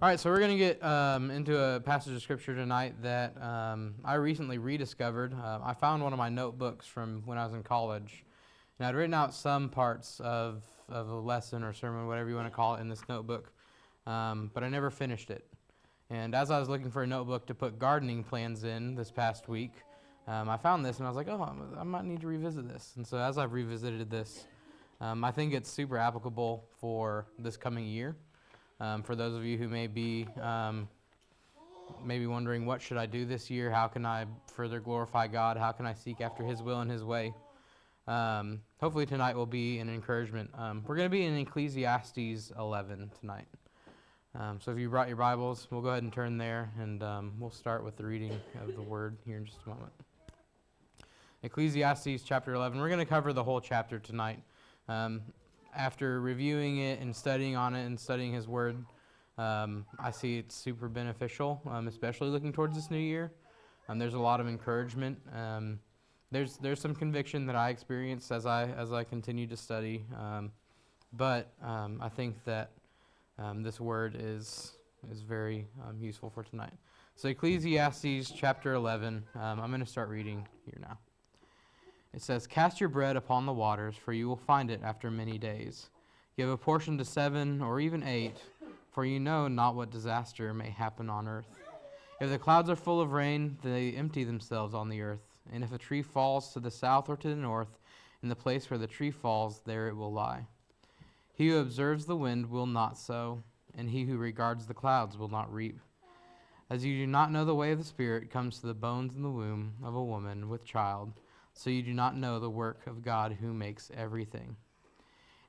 All right, so we're going to get into a passage of Scripture tonight that I recently rediscovered. I found one of my notebooks from when I was in college, and I'd written out some parts of a lesson or sermon, whatever you want to call it, in this notebook, but I never finished it. And as I was looking for a notebook to put gardening plans in this past week, I found this, and I was like, oh, I might need to revisit this. And so as I've revisited this, I think it's super applicable for this coming year. For those of you who may be maybe wondering, what should I do this year? How can I further glorify God? How can I seek after His will and His way? Hopefully tonight will be an encouragement. We're going to be in Ecclesiastes 11 tonight. So if you brought your Bibles, we'll go ahead and turn there, and we'll start with the reading of the Word here in just a moment. Ecclesiastes chapter 11. We're going to cover the whole chapter tonight. After reviewing it and studying on it and studying His Word, I see it's super beneficial, especially looking towards this new year. There's a lot of encouragement. There's some conviction that I experience as I continue to study, but I think that this Word is very useful for tonight. So Ecclesiastes chapter 11, I'm going to start reading here now. It says, "Cast your bread upon the waters, for you will find it after many days. Give a portion to 7 or even 8, for you know not what disaster may happen on earth. If the clouds are full of rain, they empty themselves on the earth. And if a tree falls to the south or to the north, in the place where the tree falls, there it will lie. He who observes the wind will not sow, and he who regards the clouds will not reap. As you do not know the way of the Spirit comes to the bones in the womb of a woman with child, so you do not know the work of God who makes everything.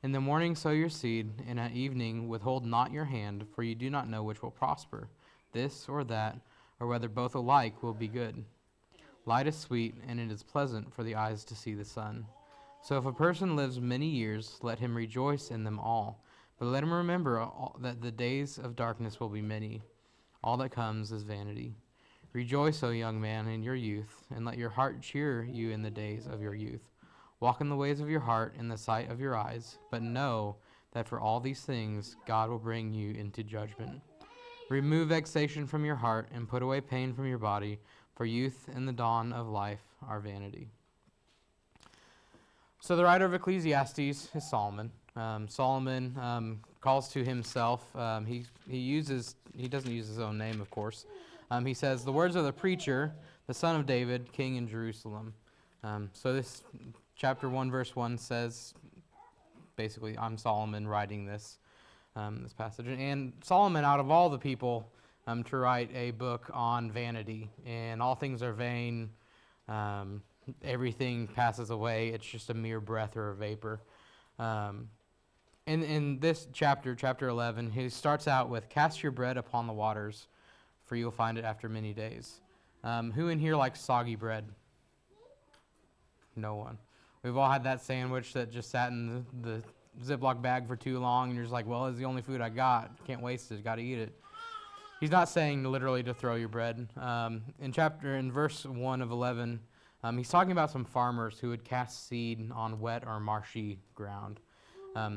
In the morning sow your seed, and at evening withhold not your hand, for you do not know which will prosper, this or that, or whether both alike will be good. Light is sweet, and it is pleasant for the eyes to see the sun. So if a person lives many years, let him rejoice in them all. But let him remember that the days of darkness will be many. All that comes is vanity. Rejoice, O young man, in your youth, and let your heart cheer you in the days of your youth. Walk in the ways of your heart in the sight of your eyes, but know that for all these things God will bring you into judgment. Remove vexation from your heart and put away pain from your body, for youth and the dawn of life are vanity." So the writer of Ecclesiastes is Solomon. Solomon calls to himself. He doesn't use his own name, of course. He says, "The words of the preacher, the son of David, king in Jerusalem." So this chapter 1, verse 1 says, basically, I'm Solomon writing this passage. And Solomon, out of all the people to write a book on vanity, and all things are vain, everything passes away, it's just a mere breath or a vapor. In this chapter 11, he starts out with, "Cast your bread upon the waters, for you will find it after many days." Who in here likes soggy bread? No one. We've all had that sandwich that just sat in the Ziploc bag for too long, and you're just like, well, it's the only food I got. Can't waste it. Got to eat it. He's not saying literally to throw your bread. In verse 1 of 11, he's talking about some farmers who would cast seed on wet or marshy ground.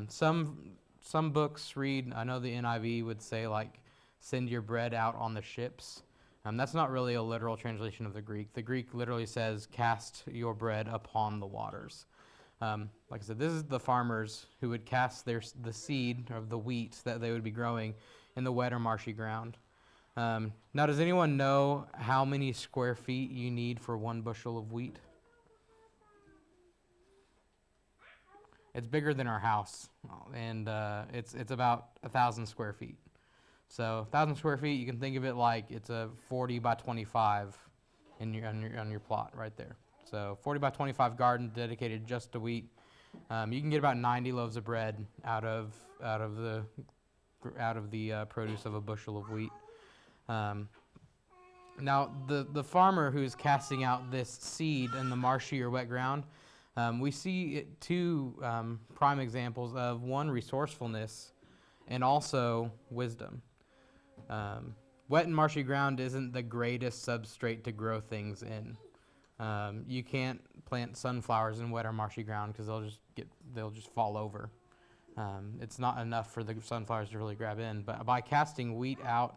Some books read, I know the NIV would say, like, send your bread out on the ships. That's not really a literal translation of the Greek. The Greek literally says, cast your bread upon the waters. Like I said, this is the farmers who would cast the seed of the wheat that they would be growing in the wet or marshy ground. Now, does anyone know how many square feet you need for 1 bushel of wheat? It's bigger than our house, and it's about 1,000 square feet. So 1,000 square feet, you can think of it like it's a 40 by 25 on your plot right there. So 40 by 25 garden dedicated just to wheat. You can get about 90 loaves of bread out of the produce of a bushel of wheat. Now the farmer who's casting out this seed in the marshy or wet ground, we see two prime examples of, one, resourcefulness, and also wisdom. Wet and marshy ground isn't the greatest substrate to grow things in. You can't plant sunflowers in wet or marshy ground because they'll just fall over. It's not enough for the sunflowers to really grab in. But by casting wheat out,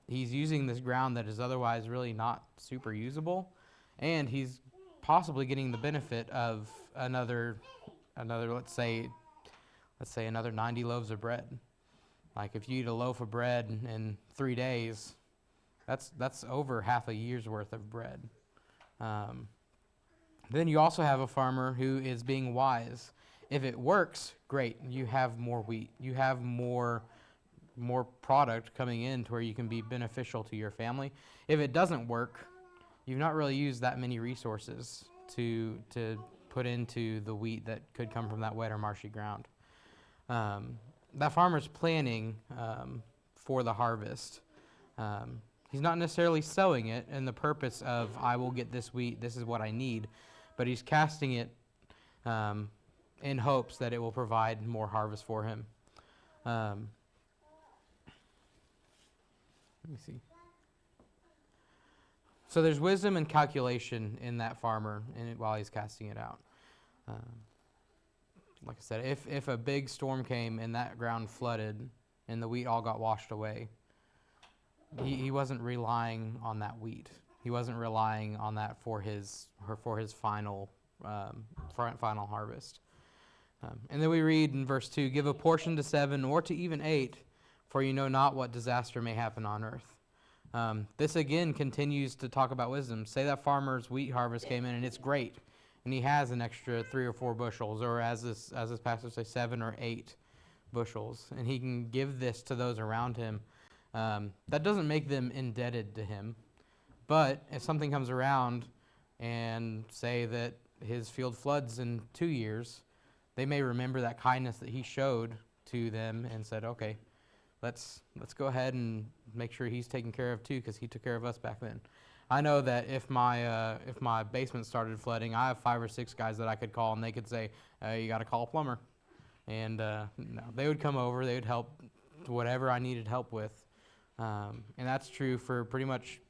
he's using this ground that is otherwise really not super usable, and he's possibly getting the benefit of another let's say another 90 loaves of bread. Like if you eat a loaf of bread in 3 days, that's over half a year's worth of bread. Then you also have a farmer who is being wise. If it works, great. You have more wheat. You have more product coming in to where you can be beneficial to your family. If it doesn't work, you've not really used that many resources to put into the wheat that could come from that wet or marshy ground. That farmer's planning for the harvest. He's not necessarily sowing it in the purpose of, I will get this wheat, this is what I need, but he's casting it in hopes that it will provide more harvest for him. Let me see. So there's wisdom and calculation in that farmer while he's casting it out. Like I said, if a big storm came and that ground flooded and the wheat all got washed away, he wasn't relying on that wheat. He wasn't relying on that for his final harvest. And then we read in verse 2, give a portion to 7 or to even 8, for you know not what disaster may happen on earth. This again continues to talk about wisdom. Say that farmer's wheat harvest came in and it's great, and he has an extra 3 or 4 bushels, or as this passage says, 7 or 8 bushels, and he can give this to those around him. That doesn't make them indebted to him, but if something comes around and say that his field floods in 2 years, they may remember that kindness that he showed to them and said, okay, let's go ahead and make sure he's taken care of too, because he took care of us back then. I know that if my basement started flooding, I have 5 or 6 guys that I could call, and they could say, you got to call a plumber. And they would come over, they would help whatever I needed help with. And that's true for pretty much,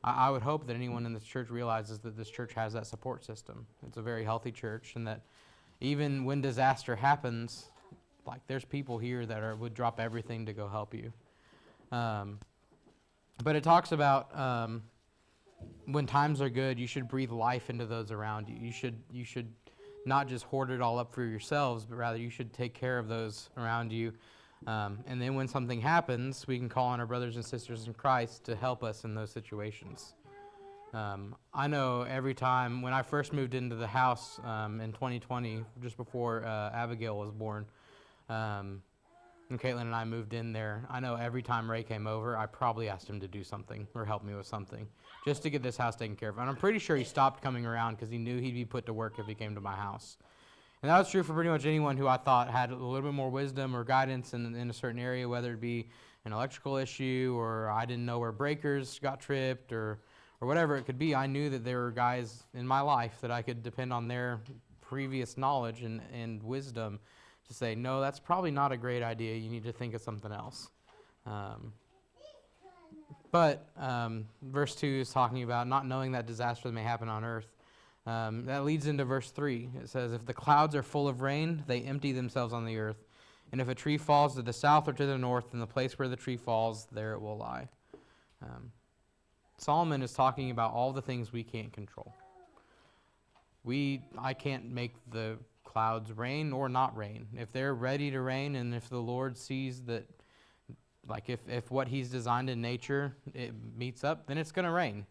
I would hope that anyone in this church realizes that this church has that support system. It's a very healthy church, and that even when disaster happens, like there's people here that would drop everything to go help you. But it talks about when times are good, you should breathe life into those around you. You should not just hoard it all up for yourselves, but rather you should take care of those around you. And then when something happens, we can call on our brothers and sisters in Christ to help us in those situations. I know every time, when I first moved into the house in 2020, just before Abigail was born, and Caitlin and I moved in there, I know every time Ray came over, I probably asked him to do something or help me with something just to get this house taken care of. And I'm pretty sure he stopped coming around because he knew he'd be put to work if he came to my house. And that was true for pretty much anyone who I thought had a little bit more wisdom or guidance in a certain area, whether it be an electrical issue or I didn't know where breakers got tripped or whatever it could be. I knew that there were guys in my life that I could depend on their previous knowledge and wisdom to say, no, that's probably not a great idea. You need to think of something else. But verse 2 is talking about not knowing that disaster that may happen on earth. That leads into verse 3. It says, if the clouds are full of rain, they empty themselves on the earth. And if a tree falls to the south or to the north, in the place where the tree falls, there it will lie. Solomon is talking about all the things we can't control. I can't make the clouds rain or not rain. If they're ready to rain, and if the Lord sees that, like if what he's designed in nature, it meets up, then it's going to rain.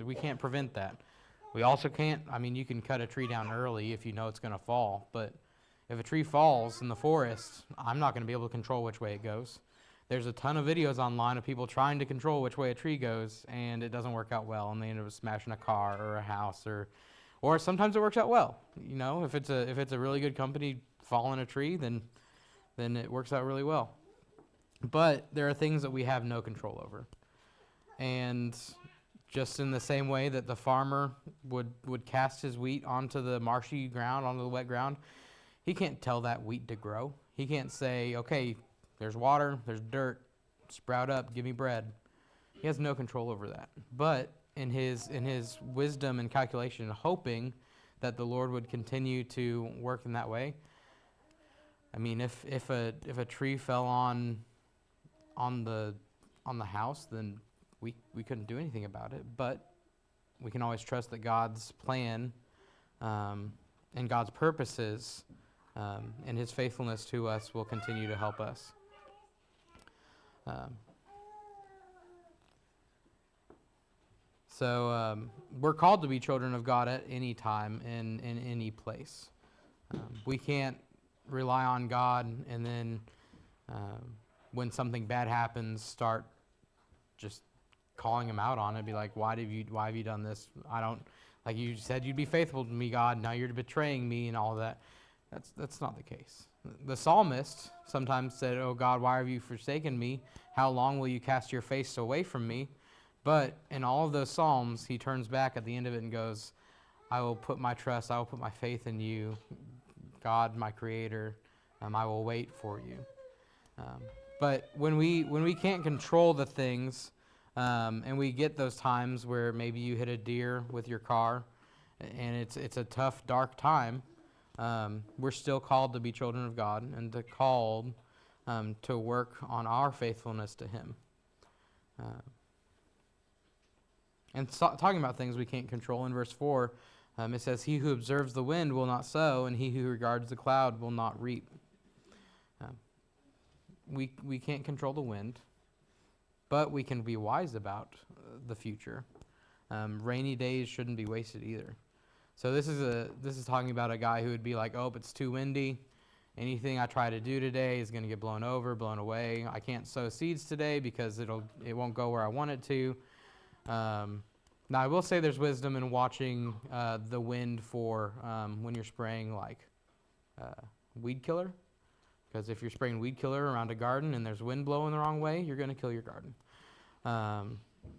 We can't prevent that. We also can't, you can cut a tree down early if you know it's going to fall, but if a tree falls in the forest, I'm not going to be able to control which way it goes. There's a ton of videos online of people trying to control which way a tree goes, and it doesn't work out well, and they end up smashing a car or a house, or sometimes it works out well. If it's a really good company falling a tree, then it works out really well. But there are things that we have no control over, and just in the same way that the farmer would cast his wheat onto the marshy ground, onto the wet ground, he can't tell that wheat to grow. He can't say, okay, there's water, there's dirt, sprout up, give me bread. He has no control over that. But in his wisdom and calculation, hoping that the Lord would continue to work in that way, I mean, if a tree fell on the house, then we couldn't do anything about it. But we can always trust that God's plan and God's purposes and His faithfulness to us will continue to help us. So we're called to be children of God at any time and in any place. We can't rely on God and then when something bad happens, start just calling Him out on it. Be like, why have you done this? I don't, like you said, you'd be faithful to me, God. Now you're betraying me and all that. That's not the case. The psalmist sometimes said, "Oh God, why have you forsaken me? How long will you cast your face away from me?" But in all of those psalms, he turns back at the end of it and goes, "I will put my trust, I will put my faith in you, God, my Creator. I will wait for you." But when we can't control the things, and we get those times where maybe you hit a deer with your car, and it's a tough, dark time, we're still called to be children of God and called to work on our faithfulness to Him. Talking about things we can't control, in verse 4, it says, "He who observes the wind will not sow, and he who regards the cloud will not reap." We can't control the wind, but we can be wise about the future. Rainy days shouldn't be wasted either. So this is talking about a guy who would be like, "Oh, it's too windy. Anything I try to do today is going to get blown over, blown away. I can't sow seeds today because it won't go where I want it to." Now, I will say there's wisdom in watching the wind for when you're spraying like weed killer. Because if you're spraying weed killer around a garden and there's wind blowing the wrong way, you're going to kill your garden.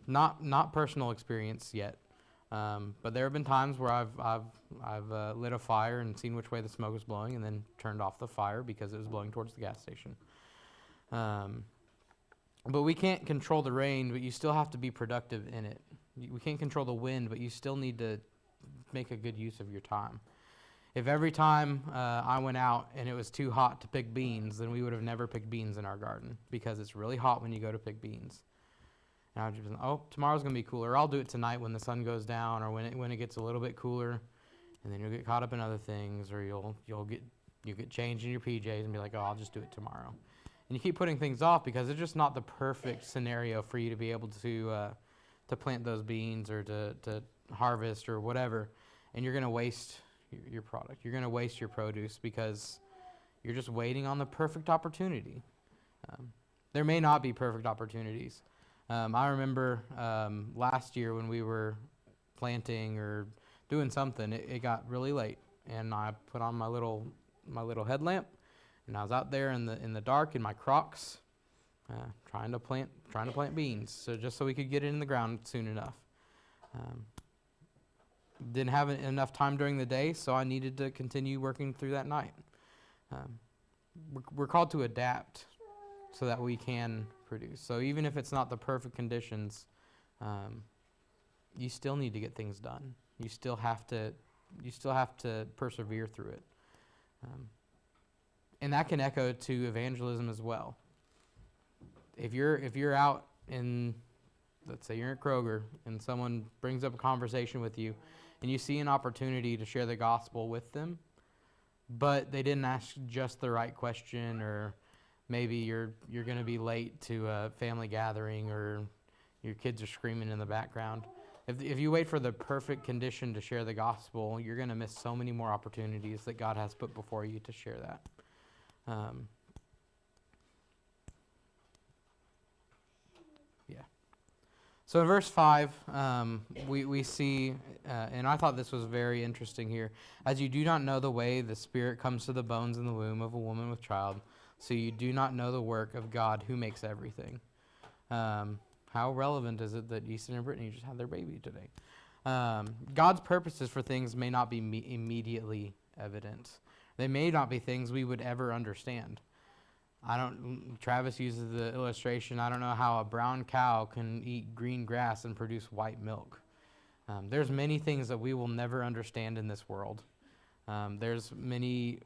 Not personal experience yet, but there have been times where I've lit a fire and seen which way the smoke was blowing and then turned off the fire because it was blowing towards the gas station. But we can't control the rain, but you still have to be productive in it. We can't control the wind, but you still need to make a good use of your time. If every time I went out and it was too hot to pick beans, then we would have never picked beans in our garden because it's really hot when you go to pick beans. And I would just be, "Oh, tomorrow's going to be cooler. I'll do it tonight when the sun goes down or when it gets a little bit cooler." And then you'll get caught up in other things, or you'll get changed in your PJs and be like, "Oh, I'll just do it tomorrow." And you keep putting things off because it's just not the perfect scenario for you to be able to plant those beans or to harvest or whatever. And you're going to waste your product. You're going to waste your produce because you're just waiting on the perfect opportunity. There may not be perfect opportunities. I remember last year when we were planting or doing something, it got really late, and I put on my little headlamp, and I was out there in the dark in my Crocs, trying to plant beans, so we could get it in the ground soon enough. Didn't have enough time during the day, so I needed to continue working through that night. We're called to adapt so that we can produce. So even if it's not the perfect conditions, you still need to get things done. You still have to persevere through it. And that can echo to evangelism as well. If you're out in, let's say you're at Kroger and someone brings up a conversation with you and you see an opportunity to share the gospel with them, but they didn't ask just the right question, or maybe you're going to be late to a family gathering, or your kids are screaming in the background. If you wait for the perfect condition to share the gospel, you're going to miss so many more opportunities that God has put before you to share that. So in verse 5, we see, and I thought this was very interesting here, "As you do not know the way the Spirit comes to the bones in the womb of a woman with child, so you do not know the work of God who makes everything." How relevant is it that Easton and Brittany just had their baby today? God's purposes for things may not be immediately evident. They may not be things we would ever understand. Travis uses the illustration, I don't know how a brown cow can eat green grass and produce white milk. There's many things that we will never understand in this world. There's many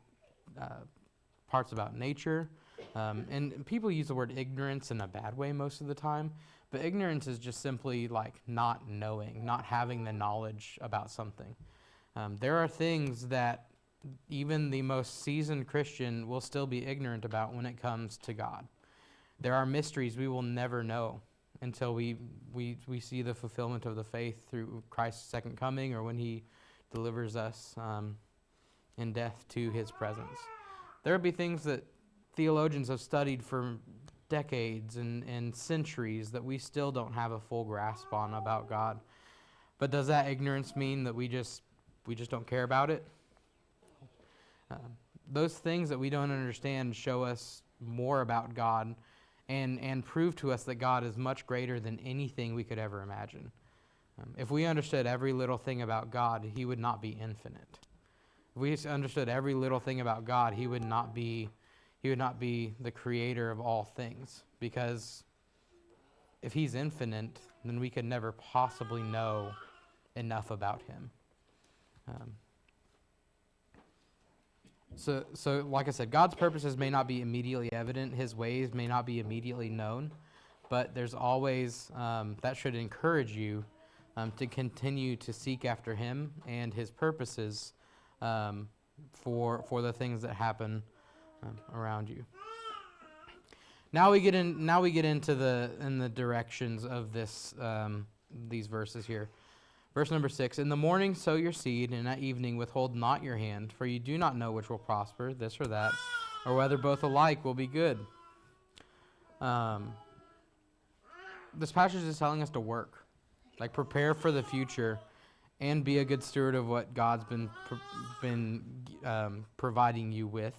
parts about nature. And people use the word ignorance in a bad way most of the time, but ignorance is just simply like not knowing, not having the knowledge about something. There are things that even the most seasoned Christian will still be ignorant about when it comes to God. There are mysteries we will never know until we see the fulfillment of the faith through Christ's second coming, or when he delivers us in death to his presence. There will be things that theologians have studied for decades and centuries that we still don't have a full grasp on about God. But does that ignorance mean that we just don't care about it? Those things that we don't understand show us more about God and prove to us that God is much greater than anything we could ever imagine. If we understood every little thing about God, he would not be infinite. If we understood every little thing about God, he would not be the creator of all things. Because if he's infinite, then we could never possibly know enough about him. So like I said, God's purposes may not be immediately evident. His ways may not be immediately known. But there's always, that should encourage you to continue to seek after him and his purposes for the things that happen around you. Now we get into the directions of these verses here. Verse number 6, in the morning sow your seed, and at evening withhold not your hand, for you do not know which will prosper, this or that, or whether both alike will be good. This passage is telling us to work, like prepare for the future, and be a good steward of what God's been providing you with.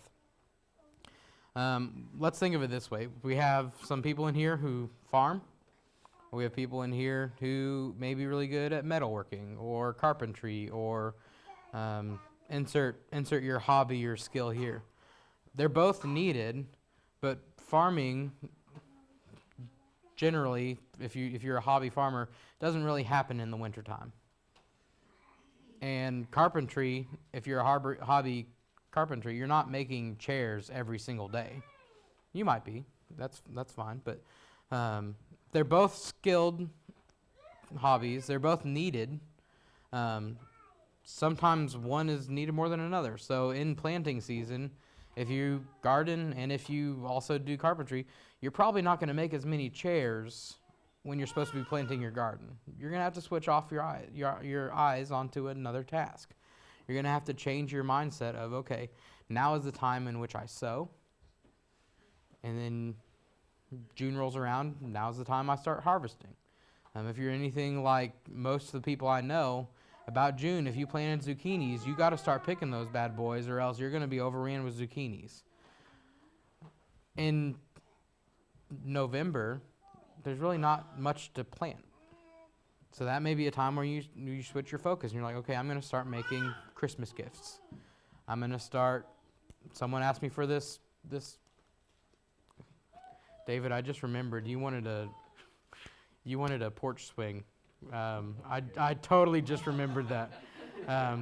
Let's think of it this way. We have some people in here who farm. We have people in here who may be really good at metalworking or carpentry or insert your hobby or skill here. They're both needed, but farming generally, if you're a hobby farmer, doesn't really happen in the wintertime. And carpentry, if you're a hobby carpentry, you're not making chairs every single day. You might be. That's fine, but they're both skilled hobbies. They're both needed. Sometimes one is needed more than another. So in planting season, if you garden and if you also do carpentry, you're probably not going to make as many chairs when you're supposed to be planting your garden. You're going to have to switch off your eyes onto another task. You're going to have to change your mindset of, okay, now is the time in which I sow. And then June rolls around, now's the time I start harvesting. If you're anything like most of the people I know, about June, if you planted zucchinis, you got to start picking those bad boys, or else you're going to be overran with zucchinis. In November, there's really not much to plant. So that may be a time where you switch your focus, and you're like, okay, I'm going to start making Christmas gifts. I'm going to start, someone asked me for this, David, I just remembered, you wanted a porch swing. I totally just remembered that.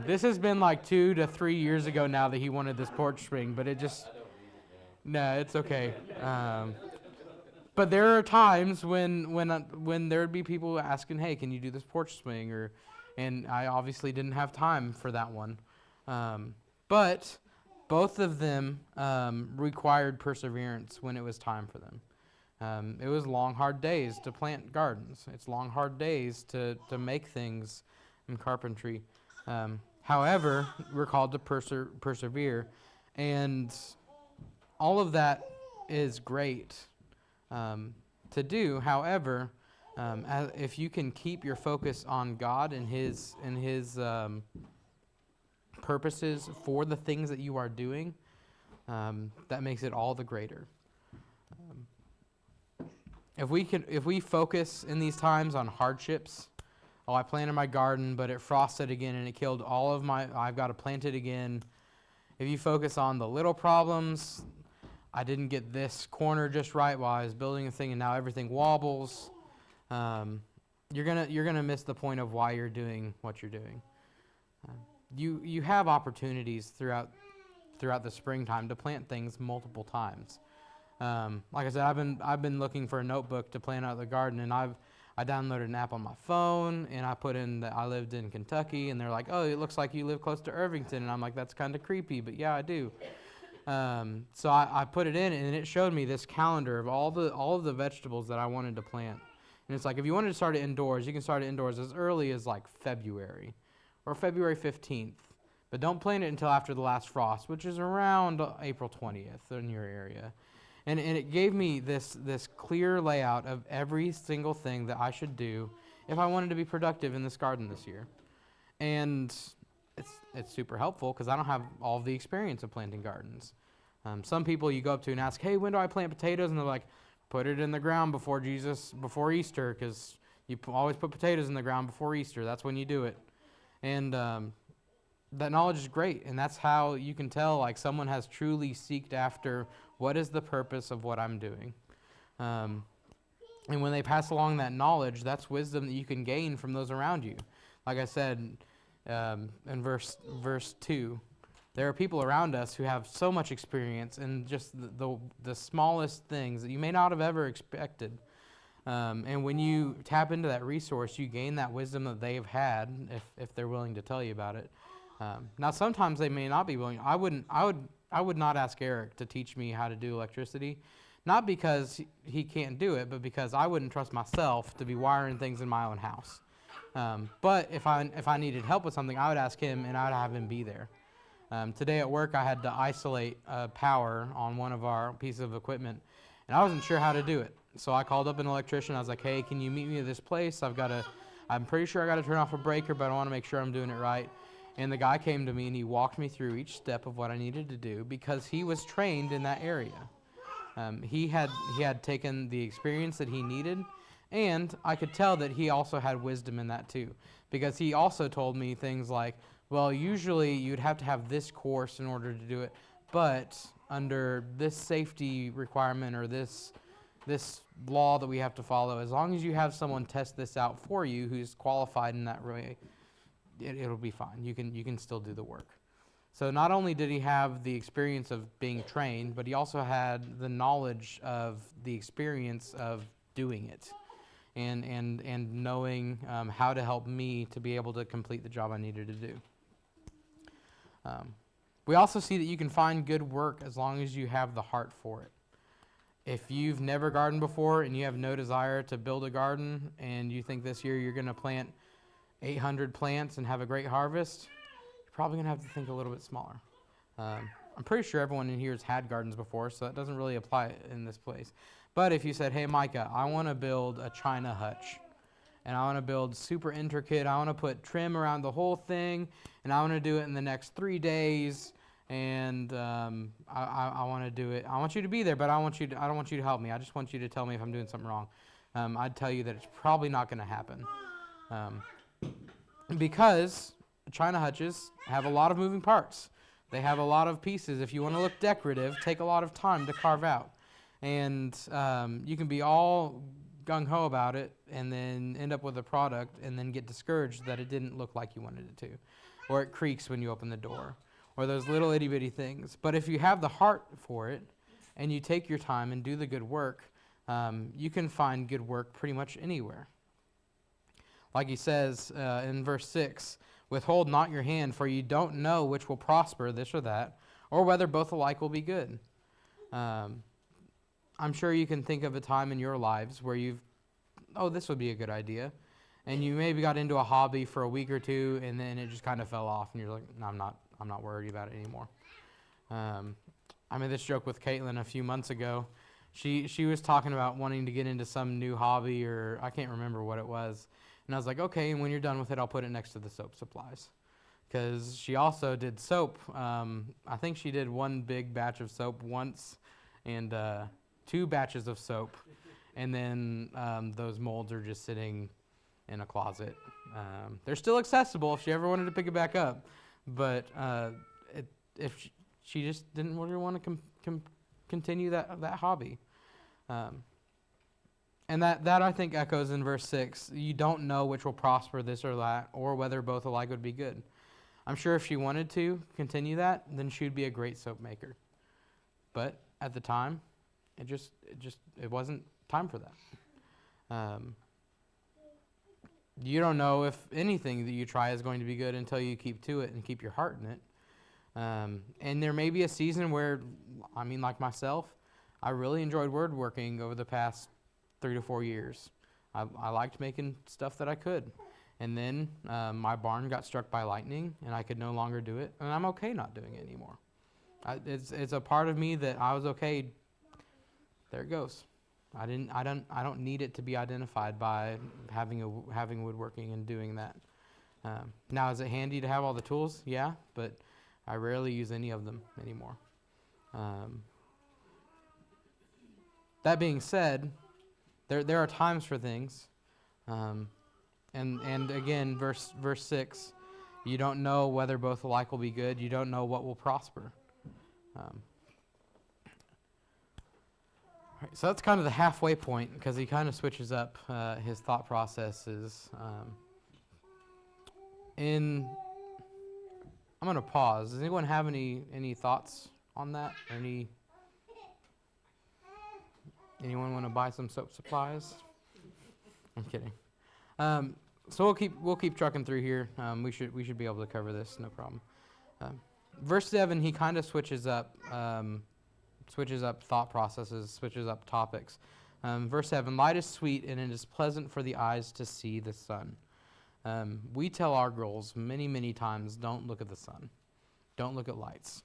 This has been like 2 to 3 years ago now that he wanted this porch swing, but it just, no, it's okay. But there are times when there would be people asking, hey, can you do this porch swing? And I obviously didn't have time for that one. But both of them required perseverance when it was time for them. It was long, hard days to plant gardens. It's long, hard days to make things in carpentry. However, we're called to persevere. And all of that is great to do. However, if you can keep your focus on God and His purposes for the things that you are doing, that makes it all the greater. If we focus in these times on hardships, I planted my garden, but it frosted again and it killed all of I've got to plant it again. If you focus on the little problems, I didn't get this corner just right while I was building a thing and now everything wobbles, you're gonna miss the point of why you're doing what you're doing. You have opportunities throughout throughout the springtime to plant things multiple times. Like I said, I've been looking for a notebook to plan out the garden, and I downloaded an app on my phone, and I put in that I lived in Kentucky, and they're like, "Oh, it looks like you live close to Irvington," and I'm like, "That's kind of creepy, but yeah, I do." So I put it in, and it showed me this calendar of all of the vegetables that I wanted to plant. And it's like, if you wanted to start it indoors, you can start it indoors as early as like February or February 15th. But don't plant it until after the last frost, which is around April 20th in your area. And it gave me this clear layout of every single thing that I should do if I wanted to be productive in this garden this year. And it's super helpful because I don't have all the experience of planting gardens. Some people you go up to and ask, "Hey, when do I plant potatoes?" And they're like, "Put it in the ground before Easter, because you always put potatoes in the ground before Easter. That's when you do it." And that knowledge is great, and that's how you can tell like someone has truly seeked after what is the purpose of what I'm doing. And when they pass along that knowledge, that's wisdom that you can gain from those around you. Like I said in verse 2, there are people around us who have so much experience in just the smallest things that you may not have ever expected. And when you tap into that resource, you gain that wisdom that they've had if they're willing to tell you about it. Now, sometimes they may not be willing. I would not ask Eric to teach me how to do electricity, not because he can't do it, but because I wouldn't trust myself to be wiring things in my own house. But if I needed help with something, I would ask him, and I would have him be there. Today at work, I had to isolate power on one of our pieces of equipment, and I wasn't sure how to do it. So I called up an electrician. I was like, "Hey, can you meet me at this place? I'm pretty sure I got to turn off a breaker, but I want to make sure I'm doing it right." And the guy came to me, and he walked me through each step of what I needed to do because he was trained in that area. He had taken the experience that he needed, and I could tell that he also had wisdom in that too, because he also told me things like, "Well, usually you'd have to have this course in order to do it, but under this safety requirement or this law that we have to follow, as long as you have someone test this out for you who's qualified in that way, it'll be fine. You can still do the work." So not only did he have the experience of being trained, but he also had the knowledge of the experience of doing it, and knowing how to help me to be able to complete the job I needed to do. We also see that you can find good work as long as you have the heart for it. If you've never gardened before and you have no desire to build a garden, and you think this year you're going to plant 800 plants and have a great harvest, you're probably going to have to think a little bit smaller. I'm pretty sure everyone in here has had gardens before, so that doesn't really apply in this place. But if you said, "Hey, Micah, I want to build a China hutch, and I want to build super intricate, I want to put trim around the whole thing, and I want to do it in the next 3 days, and I want to do it. I want you to be there, but I don't want you to help me. I just want you to tell me if I'm doing something wrong." I'd tell you that it's probably not going to happen. Because China hutches have a lot of moving parts. They have a lot of pieces. If you want to look decorative, take a lot of time to carve out. And you can be all gung-ho about it and then end up with a product and then get discouraged that it didn't look like you wanted it to. Or it creaks when you open the door. Or those little itty-bitty things. But if you have the heart for it and you take your time and do the good work, you can find good work pretty much anywhere. Like he says in verse 6, "Withhold not your hand, for you don't know which will prosper, this or that, or whether both alike will be good." I'm sure you can think of a time in your lives where this would be a good idea. And you maybe got into a hobby for a week or two, and then it just kind of fell off, and you're like, "No, I'm not worried about it anymore." I made this joke with Caitlin a few months ago. She was talking about wanting to get into some new hobby, or I can't remember what it was. And I was like, "Okay, and when you're done with it, I'll put it next to the soap supplies." Because she also did soap. I think she did one big batch of soap once, and 2 batches of soap. And then those molds are just sitting in a closet. They're still accessible if she ever wanted to pick it back up. But if she just didn't really want to continue that hobby. And that I think echoes in verse 6. You don't know which will prosper, this or that, or whether both alike would be good. I'm sure if she wanted to continue that, then she would be a great soap maker. But at the time, it wasn't time for that. You don't know if anything that you try is going to be good until you keep to it and keep your heart in it. And there may be a season where, like myself, I really enjoyed woodworking over the past 3 to 4 years. I liked making stuff that I could. And then my barn got struck by lightning, and I could no longer do it, and I'm okay not doing it anymore. It's a part of me that I was okay. There it goes. I don't need it to be identified by having woodworking and doing that. Now, is it handy to have all the tools? Yeah, but I rarely use any of them anymore. That being said, there are times for things, and again, verse 6, you don't know whether both alike will be good. You don't know what will prosper. Right, so that's kind of the halfway point, because he kind of switches up his thought processes. I'm going to pause. Does anyone have any thoughts on that? Anyone want to buy some soap supplies? I'm kidding. So we'll keep trucking through here. We should be able to cover this, no problem. Verse 7, he kind of switches up thought processes, switches up topics. Verse 7, light is sweet and it is pleasant for the eyes to see the sun. We tell our girls many, many times, don't look at the sun. Don't look at lights.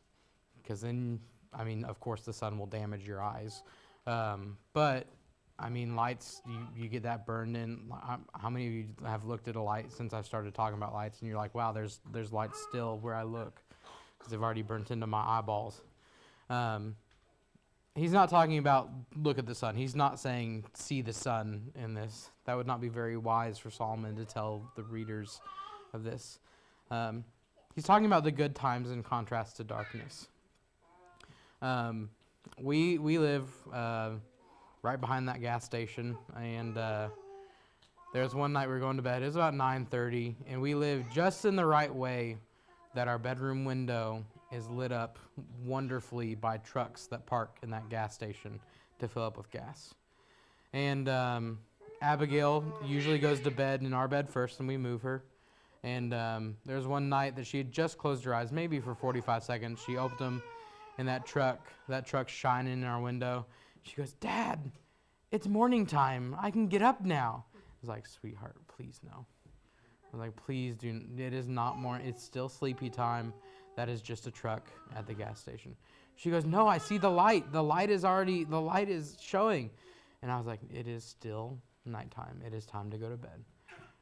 Because then, of course the sun will damage your eyes. But, lights, you get that burned in. How many of you have looked at a light since I've started talking about lights, and you're like, wow, there's lights still where I look, because they've already burnt into my eyeballs. He's not talking about look at the sun. He's not saying see the sun in this. That would not be very wise for Solomon to tell the readers of this. He's talking about the good times in contrast to darkness. We live right behind that gas station, and there was one night we were going to bed. It was about 9:30, and we live just in the right way that our bedroom window is lit up wonderfully by trucks that park in that gas station to fill up with gas. And Abigail usually goes to bed in our bed first, and we move her. And there was one night that she had just closed her eyes, maybe for 45 seconds. She opened them, and that truck's shining in our window. She goes, Dad, it's morning time. I can get up now. I was like, sweetheart, please no. I was like, please do. It is not morning. It's still sleepy time. That is just a truck at the gas station. She goes, no, I see the light. The light is showing. And I was like, it is still nighttime. It is time to go to bed.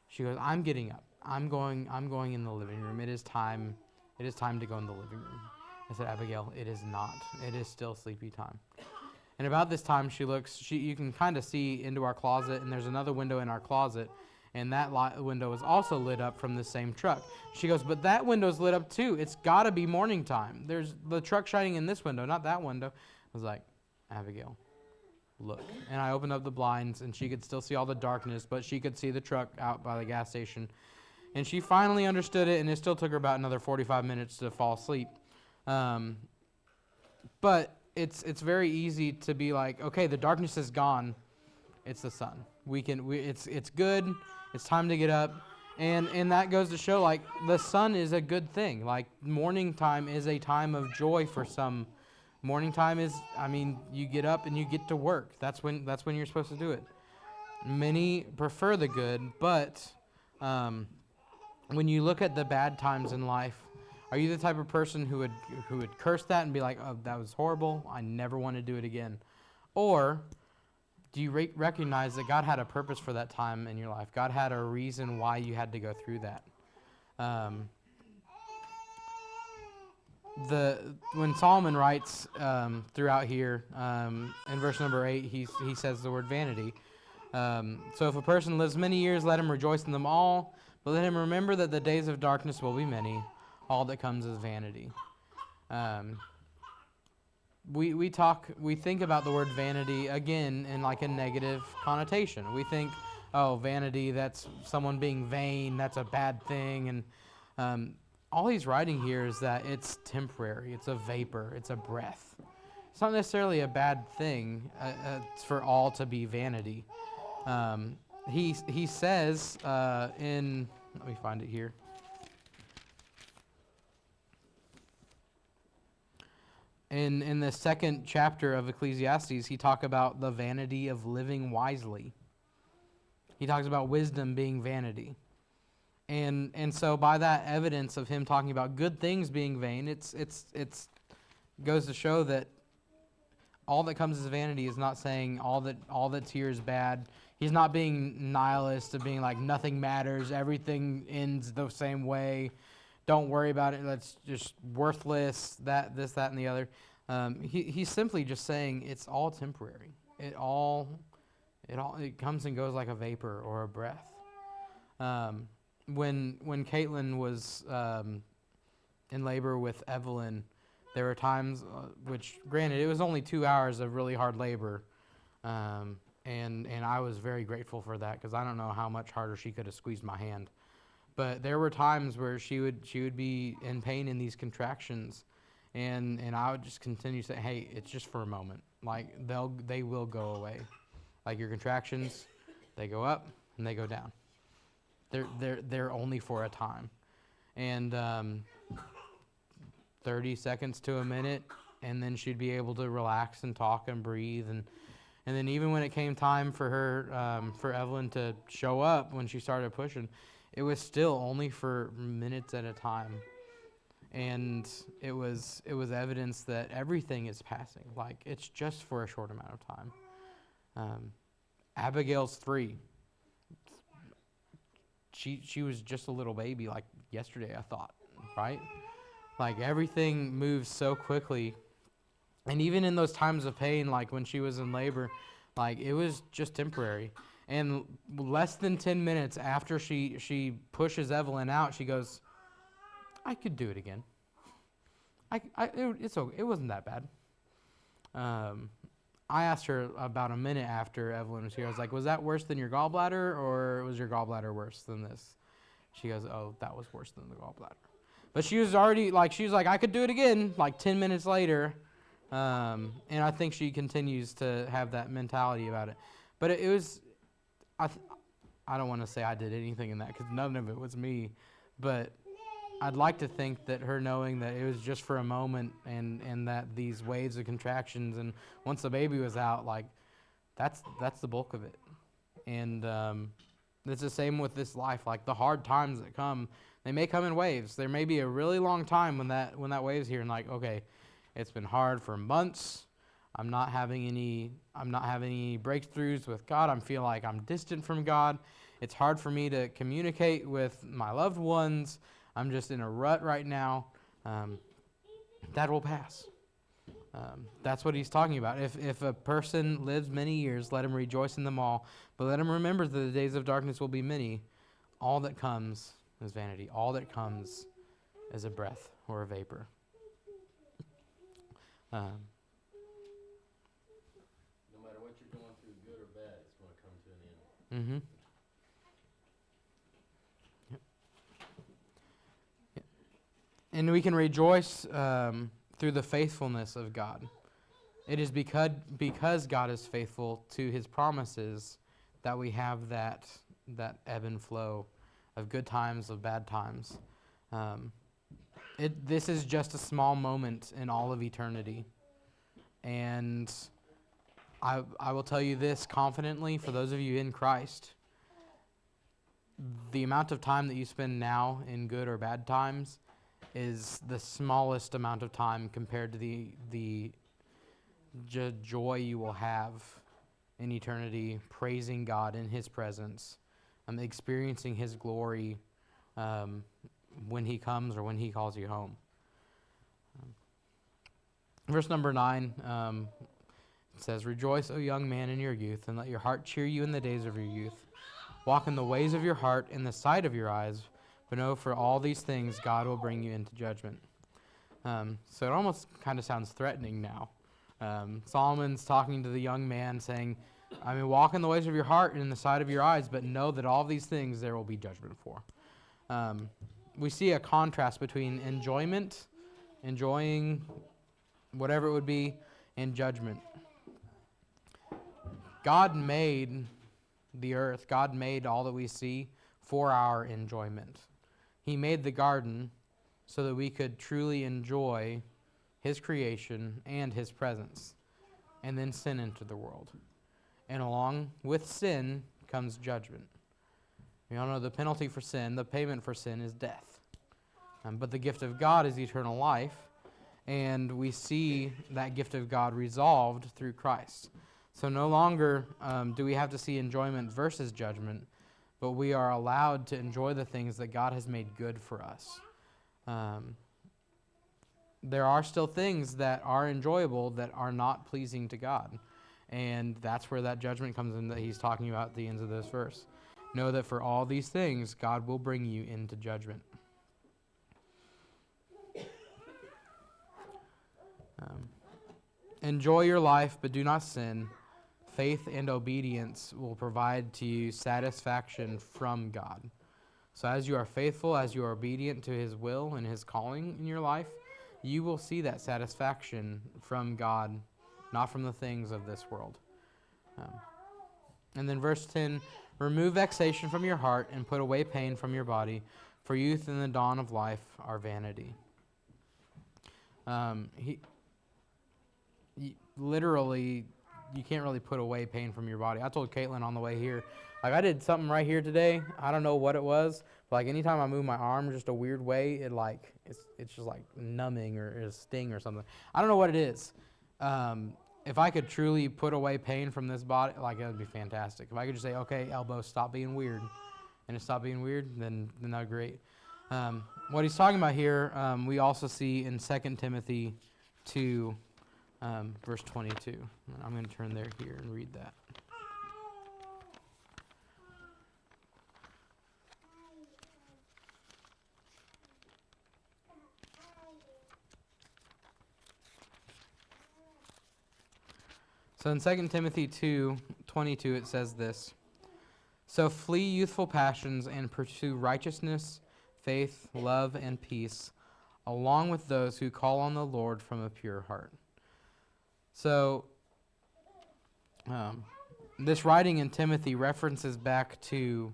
She goes, I'm getting up. I'm going in the living room. It is time to go in the living room. I said, Abigail, it is not. It is still sleepy time. And about this time, you can kind of see into our closet, and there's another window in our closet, and that window is also lit up from the same truck. She goes, but that window's lit up too. It's got to be morning time. There's the truck shining in this window, not that window. I was like, Abigail, look. And I opened up the blinds, and she could still see all the darkness, but she could see the truck out by the gas station. And she finally understood it, and it still took her about another 45 minutes to fall asleep. But it's very easy to be like, okay, the darkness is gone. It's the sun. It's good. It's time to get up. And that goes to show, like, the sun is a good thing. Like, morning time is a time of joy for some. Morning time is, you get up and you get to work. That's when you're supposed to do it. Many prefer the good, but when you look at the bad times in life, are you the type of person who would curse that and be like, oh, that was horrible, I never want to do it again? Or do you recognize that God had a purpose for that time in your life? God had a reason why you had to go through that. When Solomon writes throughout here, in verse number 8, he says the word vanity. So if a person lives many years, let him rejoice in them all, but let him remember that the days of darkness will be many. All that comes is vanity. We think about the word vanity again in like a negative connotation. We think, oh, vanity, that's someone being vain, that's a bad thing. And all he's writing here is that it's temporary. It's a vapor. It's a breath. It's not necessarily a bad thing for all to be vanity. He says in, let me find it here. In the second chapter of Ecclesiastes, he talks about the vanity of living wisely. He talks about wisdom being vanity. And so by that evidence of him talking about good things being vain, it's goes to show that all that comes as vanity is not saying all that's here is bad. He's not being nihilist of being like nothing matters, everything ends the same way. Don't worry about it. That's just worthless. This, that, and the other. He's simply just saying it's all temporary. It comes and goes like a vapor or a breath. When Caitlin was in labor with Evelyn, there were times, which granted it was only 2 hours of really hard labor, and I was very grateful for that because I don't know how much harder she could have squeezed my hand. But there were times where she would be in pain in these contractions, and I would just continue to say, hey, it's just for a moment. Like they will go away. Like your contractions, they go up and they go down. They're only for a time, and 30 seconds to a minute, and then she'd be able to relax and talk and breathe, and then even when it came time for her for Evelyn to show up when she started pushing, it was still only for minutes at a time, and it was evidence that everything is passing. Like it's just for a short amount of time. Abigail's 3. She was just a little baby like yesterday, I thought, right? Like everything moves so quickly. And even in those times of pain, like when she was in labor, like it was just temporary. And less than 10 minutes after she pushes Evelyn out, she goes, I could do it again. It's okay. It wasn't that bad. I asked her about a minute after Evelyn was here. I was like, was that worse than your gallbladder, or was your gallbladder worse than this? She goes, oh, that was worse than the gallbladder. But she was already, like, she was like, I could do it again, like 10 minutes later. And I think she continues to have that mentality about it. But it was, I don't want to say I did anything in that because none of it was me. But I'd like to think that her knowing that it was just for a moment and that these waves of contractions, and once the baby was out, like that's the bulk of it. And it's the same with this life. Like the hard times that come, they may come in waves. There may be a really long time when that wave's here, and like, okay, it's been hard for months. I'm not having any breakthroughs with God. I feel like I'm distant from God. It's hard for me to communicate with my loved ones. I'm just in a rut right now. That will pass. That's what he's talking about. If a person lives many years, let him rejoice in them all. But let him remember that the days of darkness will be many. All that comes is vanity. All that comes is a breath or a vapor. No matter what you're going through, good or bad, it's going to come to an end. Mm-hmm. And we can rejoice through the faithfulness of God. It is because God is faithful to his promises that we have that ebb and flow of good times, of bad times. This is just a small moment in all of eternity. And I will tell you this confidently, for those of you in Christ, the amount of time that you spend now in good or bad times is the smallest amount of time compared to the joy you will have in eternity, praising God in his presence, experiencing his glory when he comes or when he calls you home. Verse number 9 it says, Rejoice, O young man, in your youth, and let your heart cheer you in the days of your youth. Walk in the ways of your heart in the sight of your eyes, but know for all these things God will bring you into judgment. So it almost kind of sounds threatening now. Solomon's talking to the young man saying, walk in the ways of your heart and in the sight of your eyes, but know that all these things there will be judgment for. we see a contrast between enjoying whatever it would be, and judgment. God made the earth, God made all that we see for our enjoyment. He made the garden so that we could truly enjoy His creation and His presence. And then sin entered the world. And along with sin comes judgment. We all know the penalty for sin, the payment for sin is death. But the gift of God is eternal life. And we see that gift of God resolved through Christ. So no longer do we have to see enjoyment versus judgment, but we are allowed to enjoy the things that God has made good for us. There are still things that are enjoyable that are not pleasing to God. And that's where that judgment comes in that he's talking about at the end of this verse. Know that for all these things, God will bring you into judgment. Enjoy your life, but do not sin. Faith and obedience will provide to you satisfaction from God. So as you are faithful, as you are obedient to His will and His calling in your life, you will see that satisfaction from God, not from the things of this world. And then verse 10, remove vexation from your heart and put away pain from your body, for youth and the dawn of life are vanity. Literally, you can't really put away pain from your body. I told Caitlin on the way here, like I did something right here today. I don't know what it was, but like anytime I move my arm just a weird way, it's just like numbing or a sting or something. I don't know what it is. If I could truly put away pain from this body, like that would be fantastic. If I could just say, okay, elbow, stop being weird, and it stopped being weird, then that would be great. What he's talking about here, we also see in 2 Timothy 2, verse 22. I'm going to turn there here and read that. So in 2 Timothy 2:22 it says this, so flee youthful passions and pursue righteousness, faith, love, and peace, along with those who call on the Lord from a pure heart. So this writing in Timothy references back to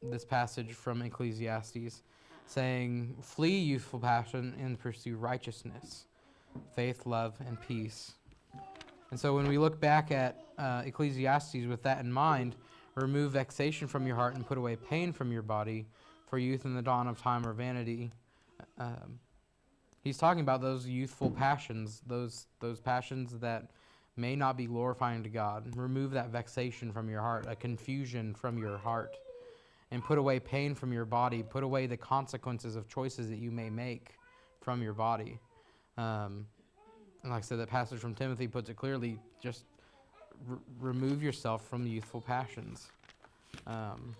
this passage from Ecclesiastes, saying, flee youthful passion and pursue righteousness, faith, love, and peace. And so when we look back at Ecclesiastes with that in mind, remove vexation from your heart and put away pain from your body, for youth and the dawn of time are vanity. He's talking about those youthful passions, those passions that may not be glorifying to God. Remove that vexation from your heart, a confusion from your heart, and put away pain from your body. Put away the consequences of choices that you may make from your body. And like I said, that passage from Timothy puts it clearly, just remove yourself from the youthful passions. I'm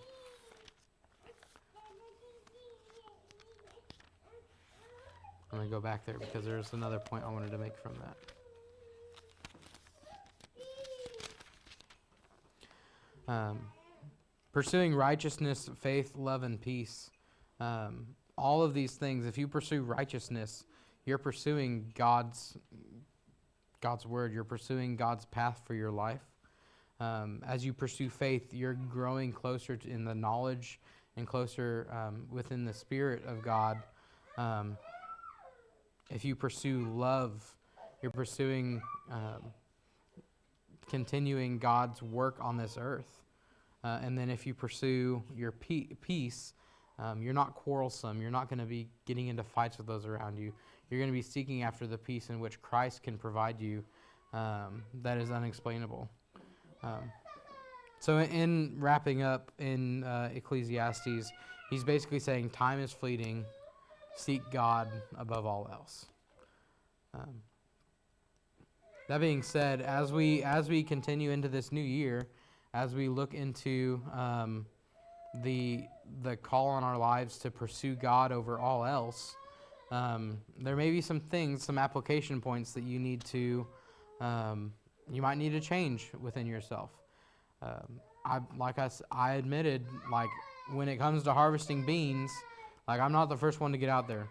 going to go back there because there's another point I wanted to make from that. Pursuing righteousness, faith, love, and peace. All of these things, if you pursue righteousness, you're pursuing God's word. You're pursuing God's path for your life. As you pursue faith, you're growing closer in the knowledge and closer within the Spirit of God. If you pursue love, you're pursuing continuing God's work on this earth. And then if you pursue your peace, you're not quarrelsome. You're not going to be getting into fights with those around you. You're going to be seeking after the peace in which Christ can provide you that is unexplainable. So in wrapping up in Ecclesiastes, he's basically saying time is fleeting. Seek God above all else. That being said, as we continue into this new year, as we look into the call on our lives to pursue God over all else, there may be some things, some application points that you might need to change within yourself. I admitted, like when it comes to harvesting beans, like I'm not the first one to get out there.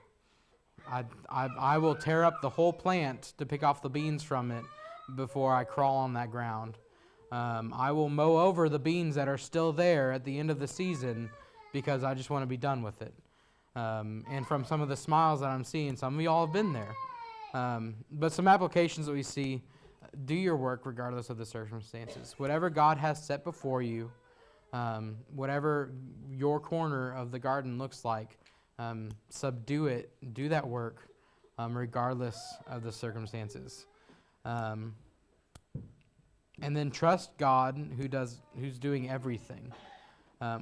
I will tear up the whole plant to pick off the beans from it before I crawl on that ground. I will mow over the beans that are still there at the end of the season because I just want to be done with it. And from some of the smiles that I'm seeing, some of y'all have been there. But some applications that we see, do your work regardless of the circumstances. Whatever God has set before you, whatever your corner of the garden looks like, subdue it, do that work, regardless of the circumstances. And then trust God who's doing everything.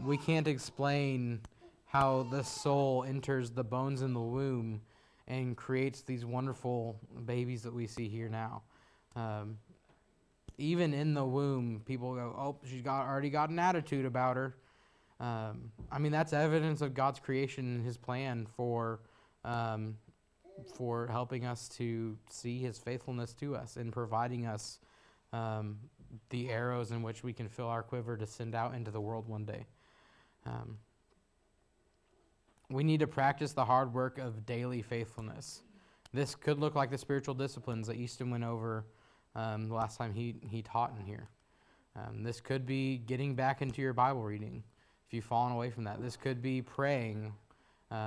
We can't explain how the soul enters the bones in the womb and creates these wonderful babies that we see here now. Even in the womb, people go, "Oh, she's already got an attitude about her." I mean, that's evidence of God's creation and His plan for helping us to see His faithfulness to us and providing us the arrows in which we can fill our quiver to send out into the world one day. We need to practice the hard work of daily faithfulness. This could look like the spiritual disciplines that Easton went over the last time he taught in here. This could be getting back into your Bible reading if you've fallen away from that. This could be praying,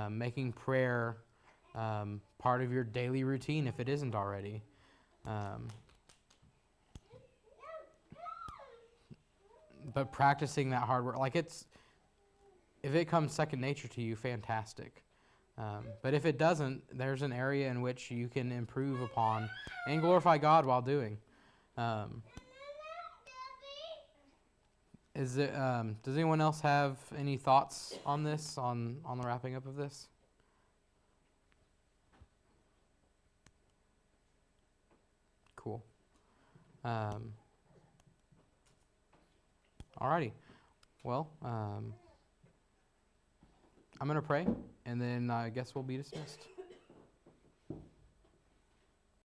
making prayer part of your daily routine if it isn't already. But practicing that hard work, if it comes second nature to you, fantastic. But if it doesn't, there's an area in which you can improve upon and glorify God while doing. Does anyone else have any thoughts on this, on the wrapping up of this? Cool. Alrighty. Well, I'm going to pray, and then I guess we'll be dismissed.